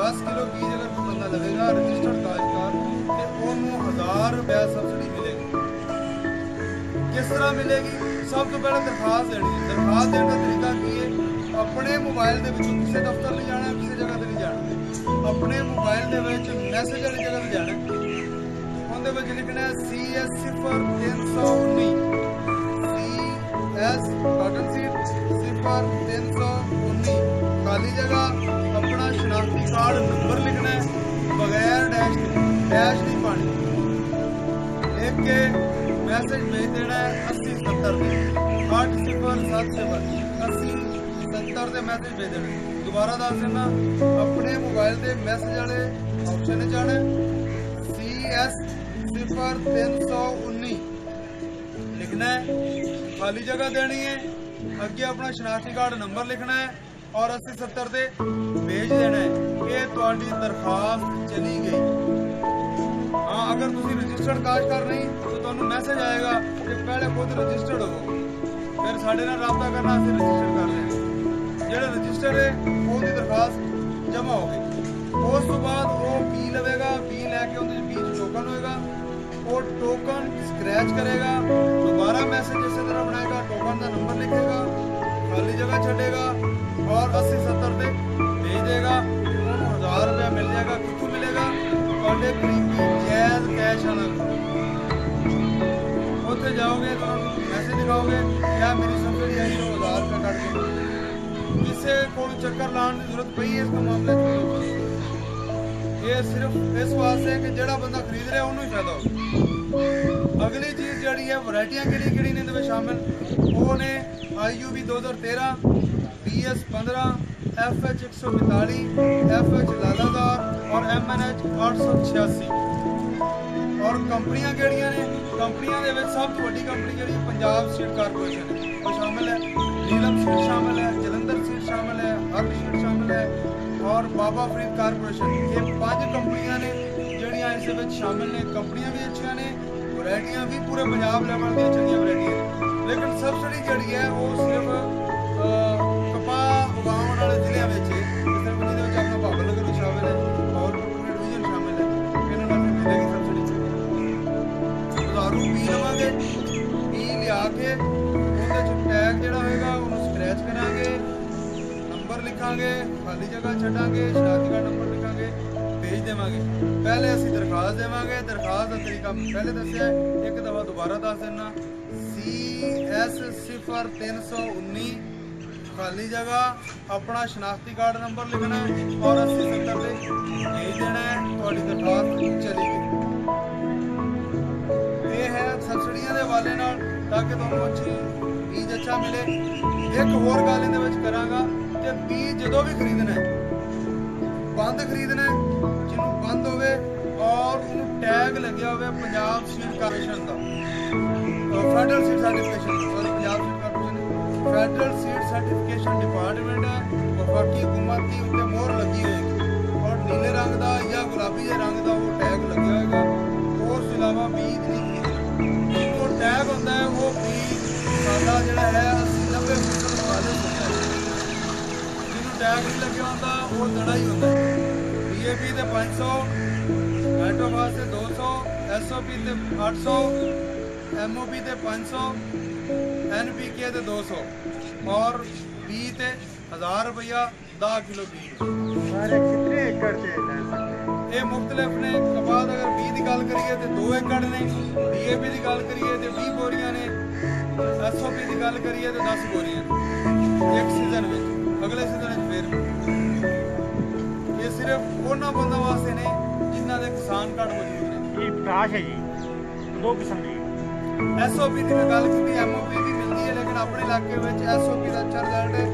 10 kilo बीज अगर कोई बंदा लवेगा रजिस्टर्ड काश्तकार तो उन्होंने 1000 रुपया सबसिडी मिलेगी। किस तरह मिलेगी? सब तो पहले दरखास्त देनी है। दरखास्त देने का तरीका की है, अपने मोबाइल के किसी दफ्तर नहीं जाना, किसी जगह नहीं जाना, अपने मोबाइल के मैसेज वाली जगह पर जाना, उनके लिखना है CS 0319 CS कॉटन सीड 0319 खाली जगह अपना शनाख्ती कार्ड नंबर लिखना है बगैर डैश नहीं पानी, लिख के मैसेज भेज देना है 8070 से 8070 8070 मैसेज भेज देना। दोबारा दस देना, अपने मोबाइल के मैसेज वाले ऑप्शन में जाना CS 0319 लिखना है, खाली जगह देनी है, अगे अपना शनाख्ती कार्ड नंबर लिखना है और 8070 से भेज देना है कि तुम्हारी दरखास्त चली गई। हाँ, अगर तुम रजिस्टर्ड काश्तकार नहीं तो तुम्हें मैसेज आएगा कि पहले खुद रजिस्टर्ड हो, फिर साढ़े नाल राबता करना, फिर रजिस्टर कर दें। जो रजिस्टर है वो दरखास्त जमा हो गई। उस तो बाद वो बी लवेगा, बी लैके उन्हें बीच टोकन होएगा, वो टोकन स्क्रैच करेगा, दोबारा मैसेज इसी तरह बनाएगा, टोकन का नंबर लिखेगा, खाली जगह छड़ेगा और 8070 से भेज देगा। 1000 रुपया मिल जाएगा। कितों मिलेगा? जैज कैश आना, उत्थे जाओगे तो मैसेज दिखाओगे क्या मेरी सबसिडी आई तो 1000 रुपया कट के। किसी को चक्कर लाने की जरूरत पई है इस मामले में? ये सिर्फ इस वास्ते है कि जोड़ा बंदा खरीद रहा उन्होंने ही फायदा हो। अगली चीज़ जी है वरायटियां कि ने शामिल, वो ने IUB 2013 BS 15 FH 145 FH लालादार और MNH 886 और कंपनियां केड़ियां ने? कंपनियां दे विच सब तो वड्डी कंपनी जी पंजाब सीड कारपोरेशन है वो शामिल है, नीलम सीड शामिल है, जलंधर सीड शामिल है, हर सीड शामिल है और बाबा फरीद कारपोरेशन। ये 5 कंपनियां ने जिहड़ियां इस विच शामिल ने। कंपनियां भी अच्छियां ने, वरायटियां भी पूरे पंजाब लेवल दी चंगियां वरायटियां, लेकिन सबसिडी जिहड़ी है वो सिर्फ कपाह उगाउण वाले जिले में अपना भावल नगर शामिल है और डिवीजन शामिल है, इन्होंने मिलेगी सबसिडी। दारू पी लवांगे, पी लिया के टैग जो होगा उन्होंने स्क्रैच करांगे, नंबर लिखांगे, खाली जगह छड्डांगे, शनाख्ती कार्ड नंबर लिखांगे, भेज देवांगे। पहले असीं दरखास्त देवांगे। दरखास्त का तरीका पहले दस्सिया, एक दफा दोबारा दस देना CS 0319 खाली जगह अपना शनाख्ती कार्ड नंबर लिखना है और 8070 से भेज देना है, थोड़ी दरखास्त चली गई। ये है सबसिडियां के हवाले नाल ताकि तुहानूं अच्छी बीज अच्छा मिले। एक होर गल इहदे विच करांगा कि बीज जदों भी खरीदना है, बंद खरीदना है, जिन्हों बंद होवे और उन्होंने टैग लग्या होवे पंजाब सीड कारपोरेशन का, federal seed certification, sorry Punjab seed corporation federal seed certification department है, वफाकी हुकूमत की उत्ते मोहर लगी होगी और नीले रंग का या गुलाबी रंग का वो टैग लग्या होगा। उस अलावा बीज नहीं खरीदना। जो टैग होता है वो बीज साडा जिहड़ा है 80-90% खालिश होता है, जिन्होंने टैग नहीं लगे होता वो दड़ा ही होता है। DAP ते 500, नाइट्रोफास ते 200, SOP ते 800, MOP ते 500, NPK ते 200 और बी ते 1000 रुपया 10 किलो बीज। कितने एकड़ से ये मुख्तलिफ ने। कपास अगर बी की गल करिए तो 2 एकड़ ने, DAP की गल करिए तो 20 बोरियां ने, SOP की गल करिए तो 10 बोरियां एक सीजन में, अगले सीजन फिर। ये सिर्फ उन्होंने बंदों वास्ते ने जिन्हों के किसान कार्ड मौजूद ने। ये प्रकाश है जी, 2 किस्म की। SOP की गल की, MOP भी मिलती है, लेकिन अपने इलाके में SOP का अच्छा रिजल्ट है,